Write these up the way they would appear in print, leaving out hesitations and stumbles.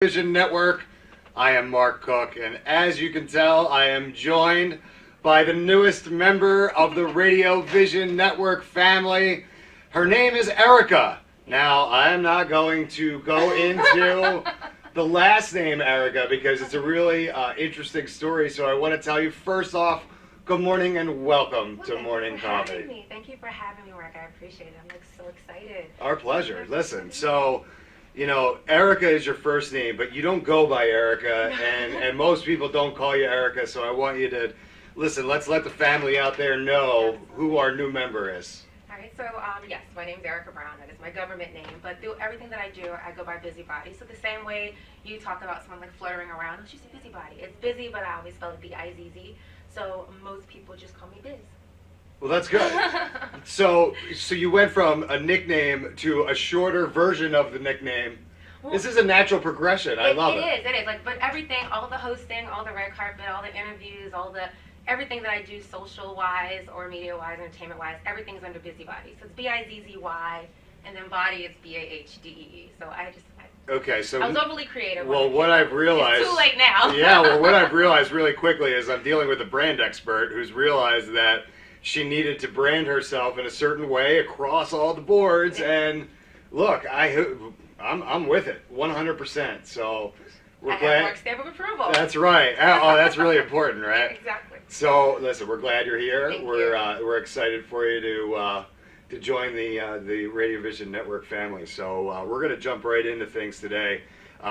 Vision Network. I am Mark Cook, and as you can tell, I am joined by the newest member of the Radio Vision Network family. Her name is Erica. Now, I am not going to go into the last name Erica because it's a really interesting story. So I want to tell you first off, good morning and welcome to Morning Coffee. Thank you for having me, Mark. I appreciate it. I'm so excited. Our pleasure. Listen, so you know, Erica is your first name, but you don't go by Erica, and most people don't call you Erica, so I want you to, listen, let's let the family out there know who our new member is. All right, so yes, my name's Erica Brown. That is my government name, but through everything that I do, I go by Busybody. So the same way you talk about someone like fluttering around, she's a busybody. It's busy, but I always spell it B-I-Z-Z, so most people just call me Biz. Well, that's good. So you went from a nickname to a shorter version of the nickname. Well, this is a natural progression. I love it. It is. Like, but everything, all the hosting, all the red carpet, all the interviews, everything that I do social-wise or media-wise, entertainment-wise, everything's under Busybody. So it's B-I-Z-Z-Y, and then body it's B-A-H-D-E-E. So okay, so I was overly creative. Well, what I've realized... It's too late now. Yeah, well, what I've realized really quickly is I'm dealing with a brand expert who's realized that she needed to brand herself in a certain way across all the boards, and look, I'm with it 100%. So we're glad. Mark's stamp of approval. That's right. Oh, that's really important, right? Exactly. So listen, we're glad you're here. Thank you. We're excited for you to join the Radio Vision Network family. So we're going to jump right into things today.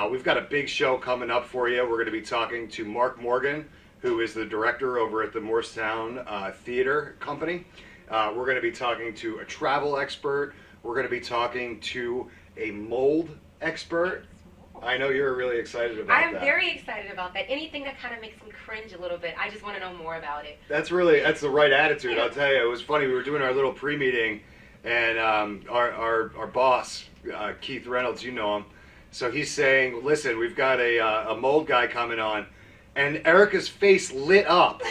We've got a big show coming up for you. We're going to be talking to Mark Morgan, who is the director over at the Moorestown Theater Company. We're going to be talking to a travel expert. We're going to be talking to a mold expert. I know you're really excited about that. I am very excited about that. Anything that kind of makes me cringe a little bit, I just want to know more about it. That's the right attitude. I'll tell you, it was funny. We were doing our little pre-meeting, and our boss, Keith Reynolds, you know him. So he's saying, "Listen, we've got a mold guy coming on." And Erica's face lit up.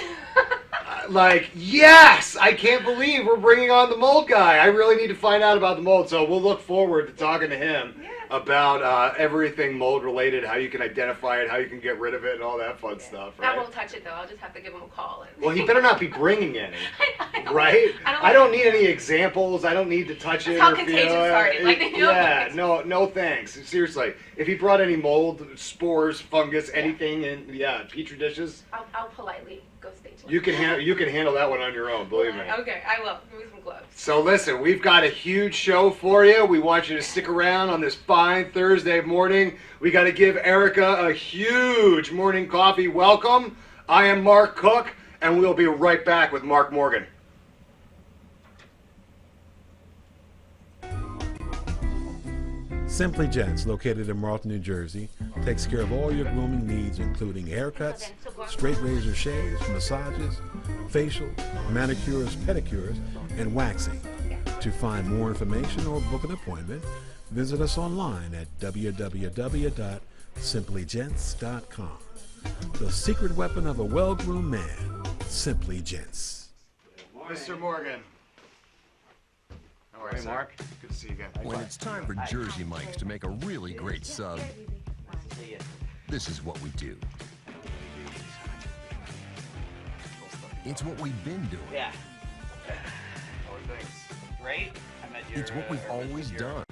Like, yes, I can't believe we're bringing on the mold guy. I really need to find out about the mold. So we'll look forward to talking to him about everything mold related, how you can identify it, how you can get rid of it, and all that fun stuff. Right? I won't touch it, though. I'll just have to give him a call. Well, he better not be bringing any, right? I don't need any examples. I don't need to touch it. That's how contagion started. Yeah, no thanks. Seriously, if he brought any mold, spores, fungus, anything in, petri dishes. I'll politely go stay tuned. You can handle that one on your own, believe me. Okay, I will. Give me some gloves. So listen, we've got a huge show for you. We want you to stick around on this fine Thursday morning. We got to give Erica a huge morning coffee welcome. I am Mark Cook, and we'll be right back with Mark Morgan. Simply Gents, located in Marlton, New Jersey, takes care of all your grooming needs, including haircuts, straight razor shaves, massages, facial, manicures, pedicures, and waxing. To find more information or book an appointment, visit us online at www.simplygents.com. The secret weapon of a well-groomed man, Simply Gents. Mr. Morgan. All right, Mark. Good to see you again. When it's time for Jersey Mike's to make a really great sub, this is what we do. It's what we've been doing. Yeah. Right? It's what we've always done.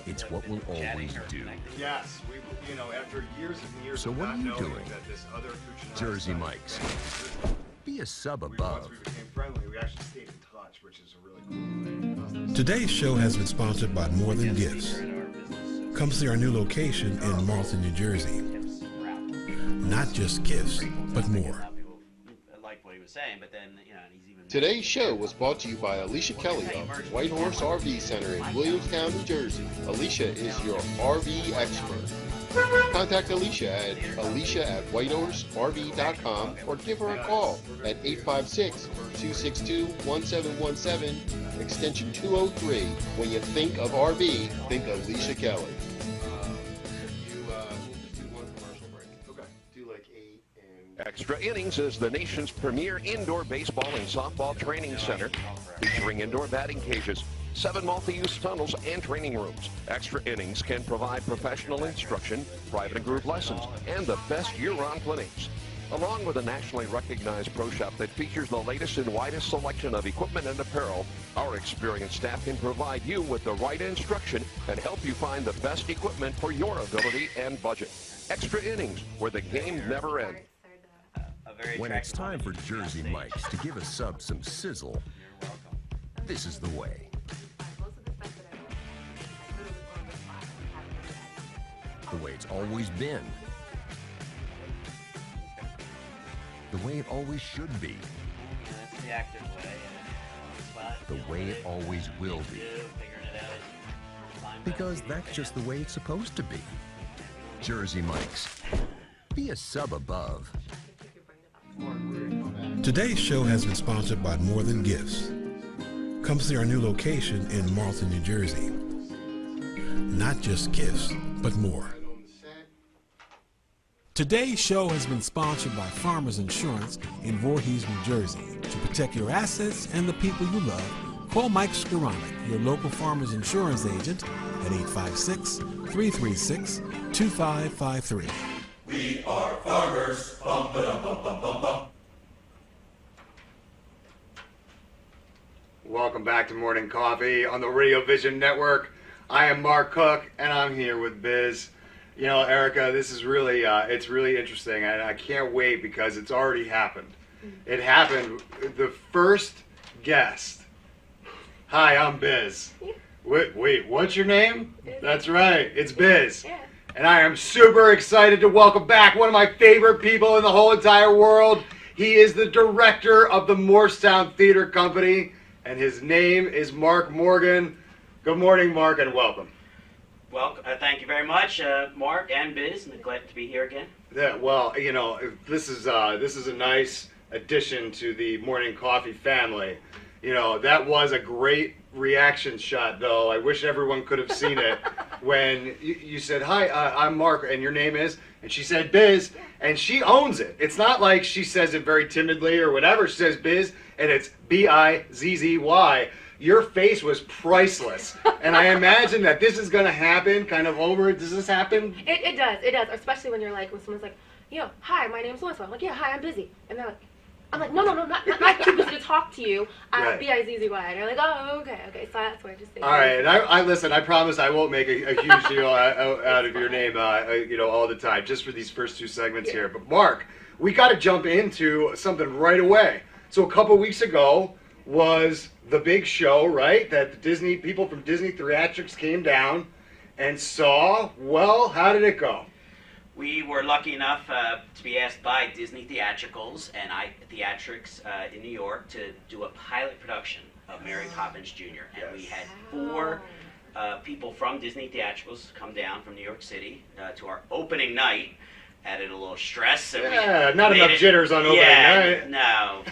It's what we'll always do. Yes, after years and years. So of what not are you knowing doing? that this other accoutrement Jersey stuff- Mike's. Be a sub Once above. we became friendly, we actually stayed in touch, which is a really cool thing. Today's show has been sponsored by More Than Gifts. Come see our new location in Marlton, New Jersey. Not just gifts, but more. Like what he was saying, but then, he's even... Today's show was brought to you by Alicia Kelly of White Horse RV Center in Williamstown, New Jersey. Alicia is your RV expert. Contact Alicia at alicia@whitehorserv.com or give her a call at 856-262-1717, extension 203. When you think of RV, think Alicia Kelly. Extra Innings is the nation's premier indoor baseball and softball training center, featuring indoor batting cages, 7 multi-use tunnels and training rooms. Extra Innings can provide professional instruction, private and group lessons, and the best year-round clinics. Along with a nationally recognized pro shop that features the latest and widest selection of equipment and apparel, our experienced staff can provide you with the right instruction and help you find the best equipment for your ability and budget. Extra Innings, where the game never ends. When it's time for Jersey Mike's to give a sub some sizzle, this is the way. The way it's always been. The way it always should be. That's the active way. The way it always will be. Because that's just the way it's supposed to be. Jersey Mike's. Be a sub above. Today's show has been sponsored by More Than Gifts. Come see our new location in Moorestown, New Jersey. Not just gifts, but more. Today's show has been sponsored by Farmers Insurance in Voorhees, New Jersey. To protect your assets and the people you love, call Mike Skoranek, your local Farmers Insurance agent, at 856-336-2553. We are farmers. Bum, ba-dum, bum, bum, bum, bum. Welcome back to Morning Coffee on the Radio Vision Network. I am Mark Cook, and I'm here with Biz. You know, Erica, this is really, it's really interesting, and I can't wait because it's already happened. It happened. The first guest. Hi, I'm Biz. Wait, what's your name? Biz. That's right, it's Biz. Yeah. And I am super excited to welcome back one of my favorite people in the whole entire world. He is the director of the Moorestown Theater Company, and his name is Mark Morgan. Good morning, Mark, and welcome. Well, thank you very much, Mark and Biz. And glad to be here again. Yeah, well, you know, this is a nice addition to the Morning Coffee family. You know, that was a great reaction shot, though. I wish everyone could have seen it when you said, "Hi, I'm Mark, and your name is," and she said Biz, and she owns it. It's not like she says it very timidly or whatever. She says Biz, and it's Bizzy. Your face was priceless, and I imagine that this is going to happen kind of over. Does this happen? It does, especially when you're like, when someone's like, hi, my name's Melissa. I'm like, yeah, hi, I'm busy. And they're like, I'm like, no, not too busy to talk to you. I'm Right. Bizzy. And they're like, oh, okay. So that's what I just say. All right, and I listen. I promise I won't make a huge deal out of your name, all the time, just for these first two segments here. But Mark, we got to jump into something right away. So a couple weeks ago was the big show, right? That the Disney people from Disney Theatrics came down and saw. Well, how did it go? We were lucky enough to be asked by Disney Theatricals and Theatrics in New York to do a pilot production of Mary Poppins Jr. And we had 4 people from Disney Theatricals come down from New York City to our opening night. Added a little stress. And not enough jitters on opening night. No.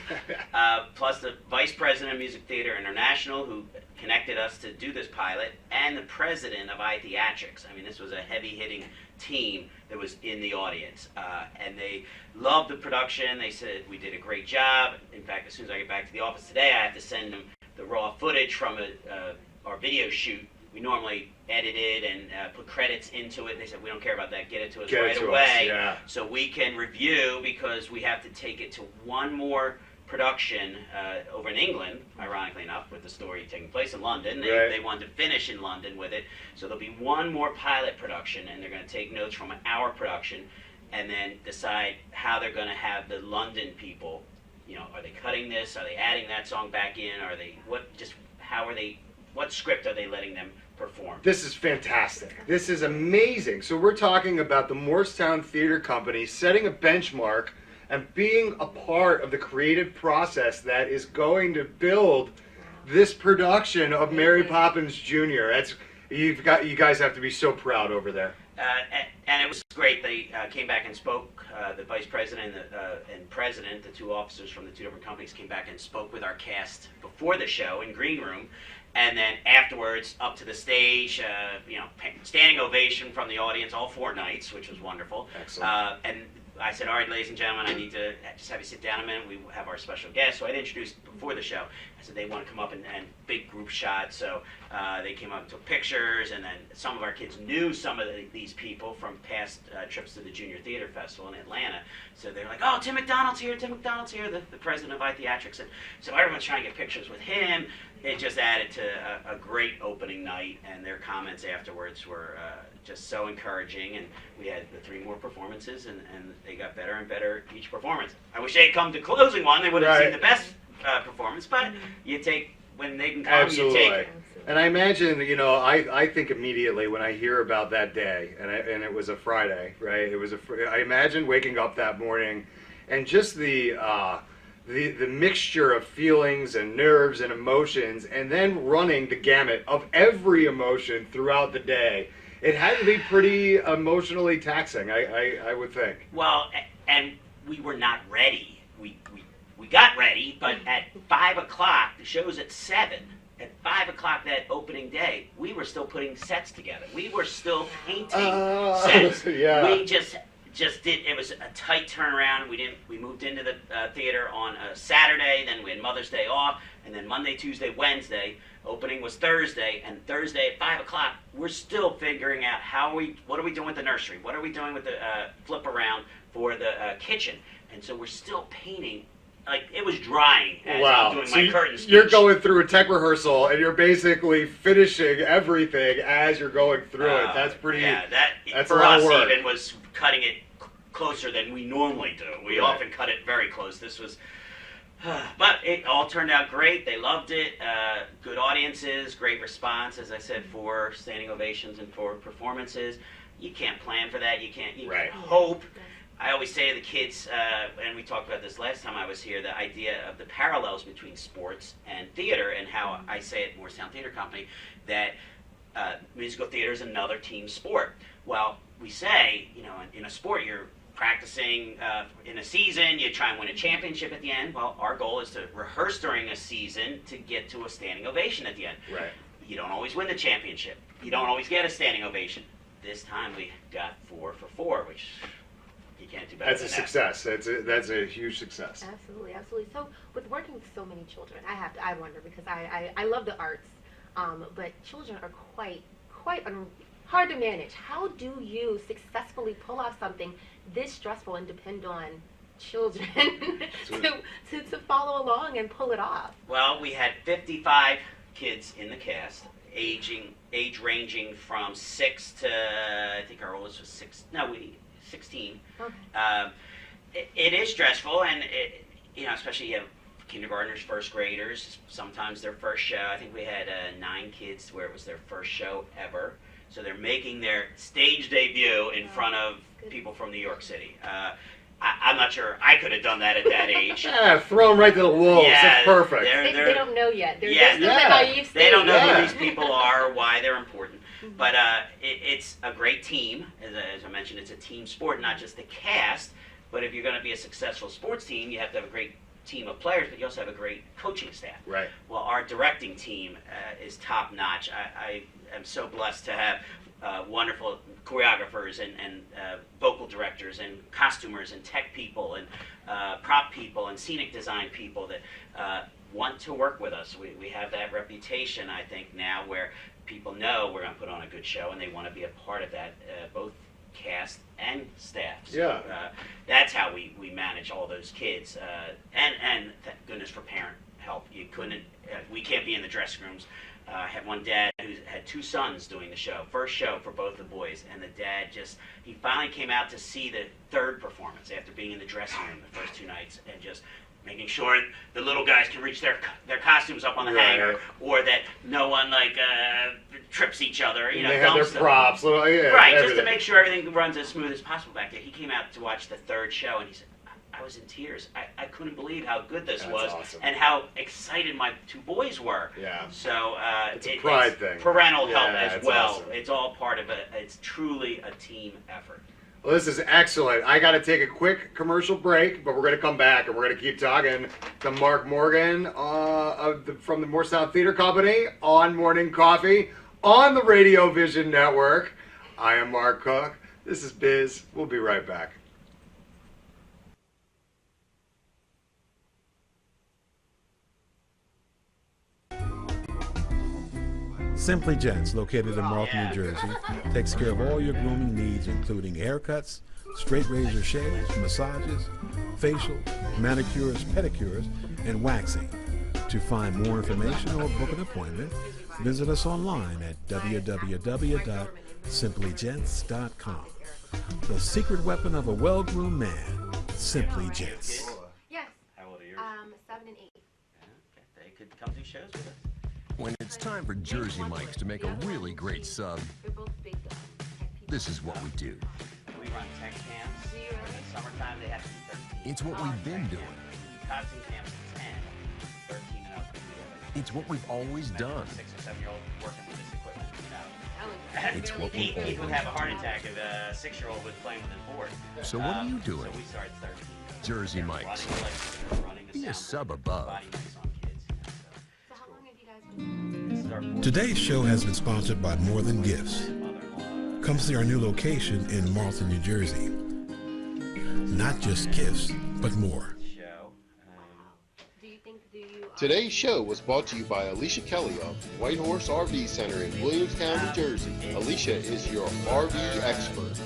Plus the Vice President of Music Theater International, who connected us to do this pilot, and the President of iTheatrics. I mean, this was a heavy-hitting team that was in the audience. And they loved the production. They said we did a great job. In fact, as soon as I get back to the office today, I have to send them the raw footage from our video shoot. We normally edit it and put credits into it. They said, we don't care about that. Get it to us right away. So we can review, because we have to take it to one more production over in England, ironically enough, with the story taking place in London. They wanted to finish in London with it. So there'll be one more pilot production, and they're going to take notes from our production and then decide how they're going to have the London people, are they cutting this? Are they adding that song back in? What script are they letting them perform? This is fantastic. This is amazing. So we're talking about the Moorestown Theater Company setting a benchmark and being a part of the creative process that is going to build this production of Mary Poppins Jr. You guys have to be so proud over there. And it was great. They came back and spoke. The vice president and president, the 2 officers from the 2 different companies, came back and spoke with our cast before the show in green room. And then afterwards, up to the stage, standing ovation from the audience all 4 nights, which was wonderful. Excellent. And I said, all right, ladies and gentlemen, I need to just have you sit down a minute. We have our special guest. So I'd introduce before the show. I said they want to come up and big group shots, so they came up and took pictures, and then some of our kids knew some of these people from past trips to the Junior Theater Festival in Atlanta. So they were like, oh, Tim McDonald's here, the president of iTheatrics. And so everyone's trying to get pictures with him. It just added to a great opening night, and their comments afterwards were just so encouraging. And we had the 3 more performances, and they got better and better each performance. I wish they had come to closing one. They would have seen the best performance, but you take, when they can come, Absolutely. you take it. And I imagine, I think immediately when I hear about that day, and it was a Friday, right? I imagine waking up that morning, and just the mixture of feelings and nerves and emotions, and then running the gamut of every emotion throughout the day. It had to be pretty emotionally taxing, I would think. Well, and we were not ready. We got ready, but at 5 o'clock, the show's at 7. At 5 o'clock that opening day, we were still putting sets together. We were still painting sets. Yeah. We just did. It was a tight turnaround. We moved into the theater on a Saturday. Then we had Mother's Day off, and then Monday, Tuesday, Wednesday. Opening was Thursday, and Thursday at 5 o'clock, we're still figuring out what are we doing with the nursery? What are we doing with the flip around for the kitchen? And so we're still painting. Like, it was drying as I'm doing my curtain speech. You're going through a tech rehearsal, and you're basically finishing everything as you're going through it. That's pretty. Yeah, that's for a lot us of work. even was cutting it closer than we normally do. We often cut it very close. This was, but it all turned out great. They loved it. Good audiences, great response, as I said, for standing ovations and for performances. You can't plan for that. You can hope. I always say to the kids, and we talked about this last time I was here, the idea of the parallels between sports and theater, and how I say at Moorestown Theater Company that musical theater is another team sport. Well, we say, in a sport, you're practicing in a season, you try and win a championship at the end. Well, our goal is to rehearse during a season to get to a standing ovation at the end. Right. You don't always win the championship. You don't always get a standing ovation. This time we got 4 for 4, which... you can't do better That's a than that. success. That's a huge success. Absolutely. So with working with so many children, I wonder, because I love the arts, but children are quite hard to manage. How do you successfully pull off something this stressful and depend on children to follow along and pull it off? Well, we had 55 kids in the cast, age ranging from 6 to, I think our oldest was 16. Okay. It is stressful, and especially you have kindergartners, first graders, sometimes their first show. I think we had 9 kids where it was their first show ever. So they're making their stage debut in front of people from New York City. I'm not sure I could have done that at that age. Yeah, throw them right to the wolves. That's perfect. They don't know yet. They're still yeah. in naive stage. They don't know who these people are, why they're important. But it's a great team. As I mentioned, it's a team sport, not just the cast. But if you're going to be a successful sports team, you have to have a great team of players, but you also have a great coaching staff. Right. Well, our directing team is top notch. I am so blessed to have wonderful choreographers and vocal directors and costumers and tech people and prop people and scenic design people that want to work with us. We have that reputation, I think, now where people know we're going to put on a good show and they want to be a part of that, both cast and staff. So, that's how we manage all those kids. And thank goodness for parent help. You couldn't, we can't be in the dressing rooms. I had one dad who had 2 sons doing the show, first show for both the boys, and the dad he finally came out to see the 3rd performance after being in the dressing room the first 2 nights, and just making sure the little guys can reach their costumes up on the hanger, or that no one trips each other. They have their props, right? Just to make sure everything runs as smooth as possible back there. He came out to watch the 3rd show, and he said, I was in tears. I couldn't believe how good this was, awesome. and how excited my 2 boys were. Yeah. So it's a pride thing. Parental help as well. Awesome. It's all part of it. It's truly a team effort. Well, this is excellent. I got to take a quick commercial break, but we're going to come back and we're going to keep talking to Mark Morgan from the Moorestown Theater Company on Morning Coffee on the Radio Vision Network. I am Mark Cook. This is Biz. We'll be right back. Simply Gents, located in Marlton, New Jersey, takes care of all your grooming needs, including haircuts, straight razor shaves, massages, facial, manicures, pedicures, and waxing. To find more information or book an appointment, visit us online at www.simplygents.com. The secret weapon of a well-groomed man, Simply Gents. Yes. How old are yours? 7 and 8. Okay, they could come do shows with us. When it's time for Jersey Mike's to make a really great sub, They're both big tech people. this is what we do. We run tech camps. Do you In really? the summertime, they have to be 13. It's what we've been doing. Cotton camps is 10. 13 and up. It's what we've always done. 6 or 7-year-old working with this equipment. It's what we He would always have a heart attack if a 6-year-old was playing with his board. So what are you doing? So we started 13. Jersey Mike's. Be a sub above. So how long have you guys been? Today's show has been sponsored by More Than Gifts. Come see our new location in Marlton, New Jersey. Not just gifts, but more. Do you think, do you... Today's show was brought to you by Alicia Kelly of White Horse RV Center in Williamstown, New Jersey. Alicia is your RV expert.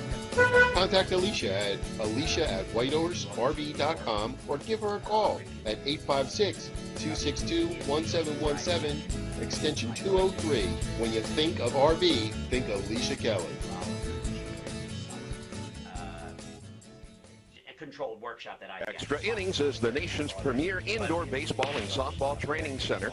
Contact Alicia at whitehorserv.com or give her a call at 856-262-1717, extension 203. When you think of RV, think Alicia Kelly. Controlled workshop that I Extra Innings is the nation's premier indoor baseball and softball training center,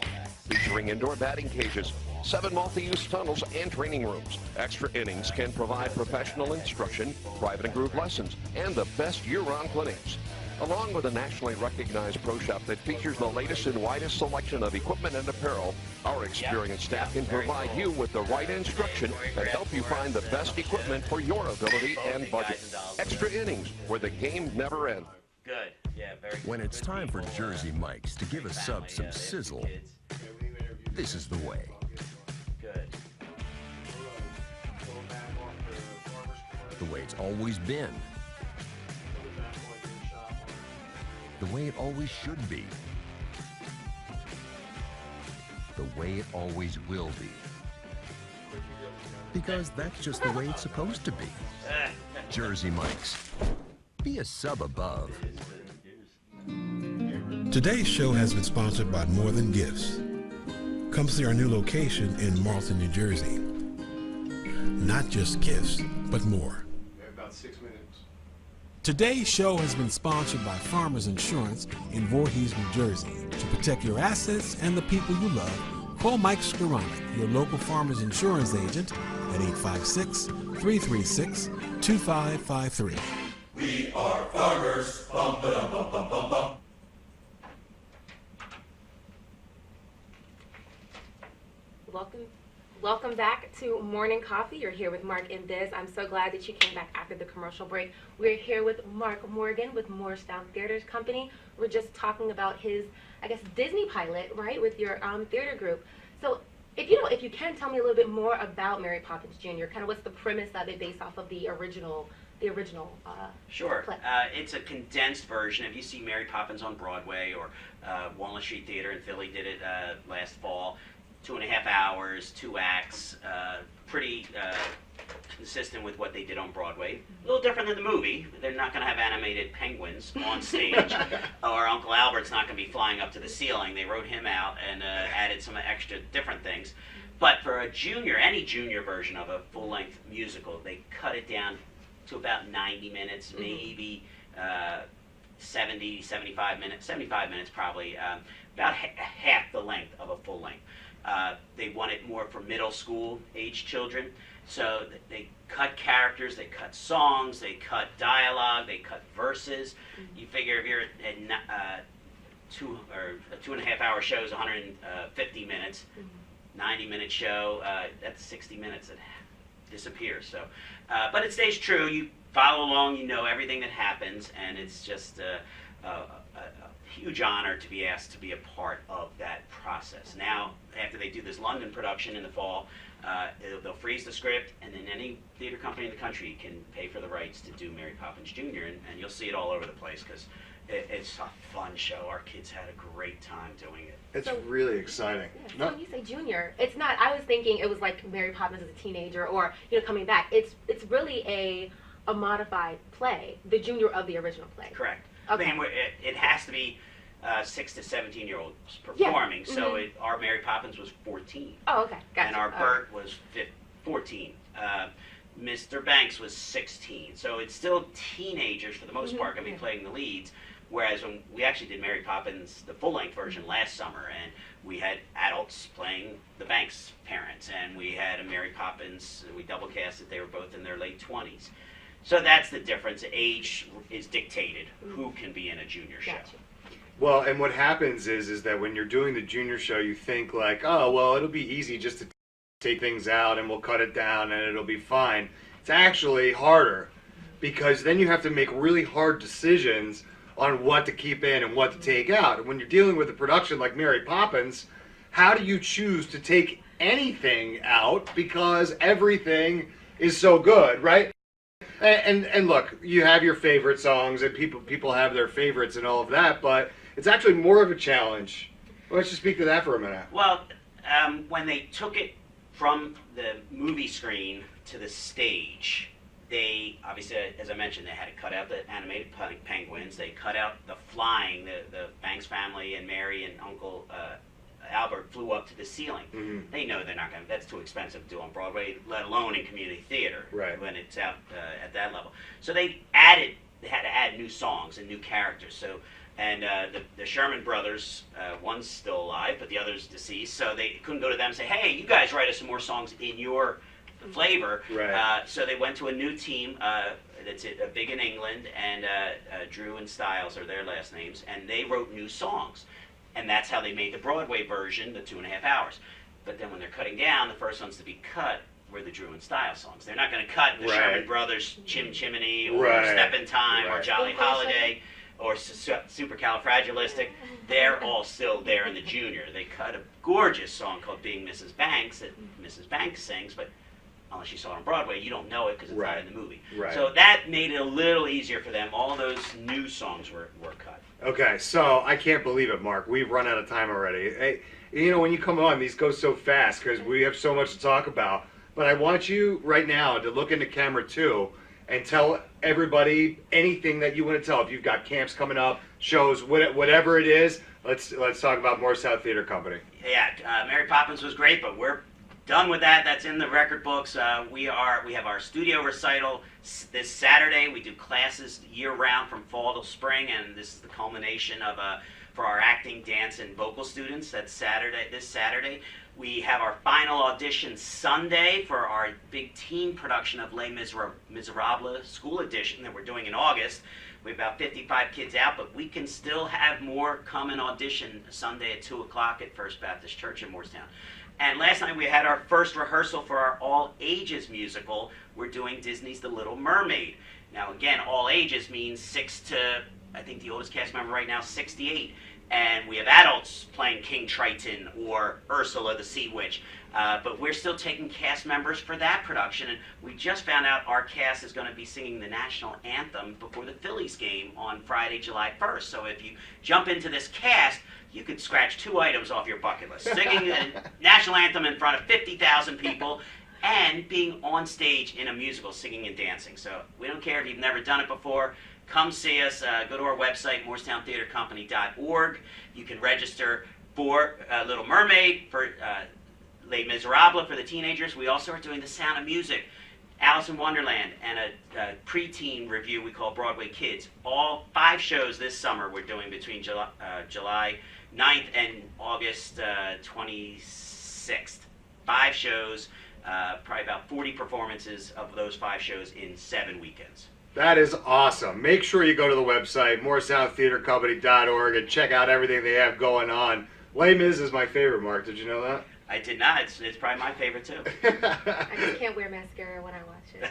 featuring indoor batting cages, 7 multi-use tunnels, and training rooms. Extra Innings can provide professional instruction, private and group lessons, and the best year-round clinics. Along with a nationally recognized pro shop that features the latest and widest selection of equipment and apparel, our experienced staff can provide you with the right instruction and help you find the best equipment for your ability and budget. Extra Innings, where the game never ends. Good. Yeah, very good. When it's time for Jersey Mike's to give a sub some sizzle, this is the way. Good. The way it's always been. The way it always should be. The way it always will be. Because that's just the way it's supposed to be. Jersey Mike's. Be a sub above. Today's show has been sponsored by More Than Gifts. Come see our new location in Marlton, New Jersey. Not just gifts, but more. About 6 minutes. Today's show has been sponsored by Farmers Insurance in Voorhees, New Jersey. To protect your assets and the people you love, call Mike Skoranek, your local Farmers Insurance agent, at 856-336-2553. We are farmers. Bum ba dum bum bum bum bum. Welcome back to Morning Coffee. You're here with Mark and Biz. I'm so glad that you came back after the commercial break. We're here with Mark Morgan with Moorestown Theater Company. We're just talking about his, I guess, Disney pilot, right, with your theater group. So if you can tell me a little bit more about Mary Poppins Jr., kind of what's the premise of it based off of the original Sure. play? It's a condensed version. If you see Mary Poppins on Broadway or Walnut Street Theater in Philly did it last fall, 2.5 hours, 2 acts, pretty consistent with what they did on Broadway. A little different than the movie. They're not going to have animated penguins on stage, or Uncle Albert's not going to be flying up to the ceiling. They wrote him out and added some extra different things. But for a junior, any junior version of a full-length musical, they cut it down to about 90 minutes, maybe 70, 75 minutes, 75 minutes probably, about half the length of a full length. They want it more for middle school age children, so they cut characters, they cut songs, they cut dialogue, they cut verses. You figure if you're at a 2.5 hour show is 150 minutes, 90-minute show, that's 60 minutes that disappears. So, but it stays true. You follow along, you know everything that happens, and it's just a huge honor to be asked to be a part of that process. Now, after they do this London production in the fall, they'll freeze the script, and then any theater company in the country can pay for the rights to do Mary Poppins Jr., and you'll see it all over the place, because It's a fun show. Our kids had a great time doing it. It's really exciting. Yeah, so when you say junior, it's not. I was thinking it was like Mary Poppins as a teenager, or coming back. It's really a modified play, the junior of the original play. Correct. Okay. I mean, it has to be 6 to 17-year-olds performing. Yeah. So our Mary Poppins was 14. Oh, okay, gotcha. And our Bert was 14. Mr. Banks was 16. So it's still teenagers for the most part going to be playing the leads. Whereas when we actually did Mary Poppins, the full-length version last summer, and we had adults playing the Banks parents, and we had a Mary Poppins, we double cast it, they were both in their late 20s. So that's the difference. Age is dictated who can be in a junior show. Gotcha. Well, and what happens is that when you're doing the junior show, you think like, oh, well, it'll be easy just to take things out and we'll cut it down and it'll be fine. It's actually harder because then you have to make really hard decisions on what to keep in and what to take out. And when you're dealing with a production like Mary Poppins, how do you choose to take anything out because everything is so good, right? And look, you have your favorite songs and people have their favorites and all of that, but it's actually more of a challenge. Let's just speak to that for a minute. Well, when they took it from the movie screen to the stage, they, obviously, as I mentioned, they had to cut out the animated penguins. They cut out the flying. The Banks family and Mary and Uncle Albert flew up to the ceiling. They know they're not going to, that's too expensive to do on Broadway, let alone in community theater when it's out at that level. So they had to add new songs and new characters. So, and the Sherman brothers, one's still alive, but the other's deceased, so they couldn't go to them and say, hey, you guys write us some more songs in your flavor. So they went to a new team that's big in England, and Drew and Stiles are their last names, and they wrote new songs. And that's how they made the Broadway version, the 2.5 hours. But then when they're cutting down, the first ones to be cut were the Drew and Stiles songs. They're not going to cut the Sherman Brothers Chim Chimney or Step in Time or Jolly Holiday or Supercalifragilistic. They're all still there in the junior. They cut a gorgeous song called Being Mrs. Banks that Mrs. Banks sings, but unless you saw it on Broadway, you don't know it because it's not in the movie. So that made it a little easier for them. All those new songs were cut. Okay, so I can't believe it, Mark. We've run out of time already. Hey, when you come on, these go so fast because we have so much to talk about. But I want you right now to look into camera 2 and tell everybody anything that you want to tell. If you've got camps coming up, shows, whatever it is, let's talk about Moorestown Theater Company. Yeah, Mary Poppins was great, but we're done with that. That's in the record books. We have our studio recital this Saturday. We do classes year-round from fall till spring, and this is the culmination of for our acting, dance, and vocal students. That's this Saturday. We have our final audition Sunday for our big teen production of Les Miserables School Edition that we're doing in August. We have about 55 kids out, but we can still have more come and audition Sunday at 2 o'clock at First Baptist Church in Moorestown. And last night we had our first rehearsal for our all-ages musical. We're doing Disney's The Little Mermaid. Now, again, all ages means 6 to, I think the oldest cast member right now is 68. And we have adults playing King Triton or Ursula the Sea Witch. But we're still taking cast members for that production. And we just found out our cast is going to be singing the national anthem before the Phillies game on Friday, July 1st. So if you jump into this cast, you could scratch 2 items off your bucket list. Singing the national anthem in front of 50,000 people and being on stage in a musical, singing and dancing. So we don't care if you've never done it before. Come see us. Go to our website, MoorestownTheaterCompany.org. You can register for Little Mermaid, for Les Miserables for the teenagers. We also are doing The Sound of Music, Alice in Wonderland, and a preteen review we call Broadway Kids. All 5 shows this summer we're doing between July 9th and August 26th. 5 shows, probably about 40 performances of those 5 shows in 7 weekends. That is awesome. Make sure you go to the website, MoorestownTheaterCompany.org, and check out everything they have going on. Les Mis is my favorite, Mark. Did you know that? I did not. It's probably my favorite, too. I just can't wear mascara when I watch it.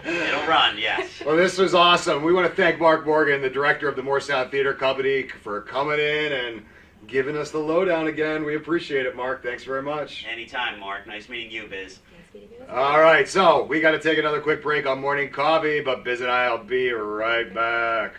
It'll run, yes. Well, this was awesome. We want to thank Mark Morgan, the director of the Moorestown Theater Company, for coming in and giving us the lowdown again. We appreciate it, Mark. Thanks very much. Anytime, Mark. Nice meeting you, Biz. All right, so we got to take another quick break on Morning Coffee, but Biz and I will be right back.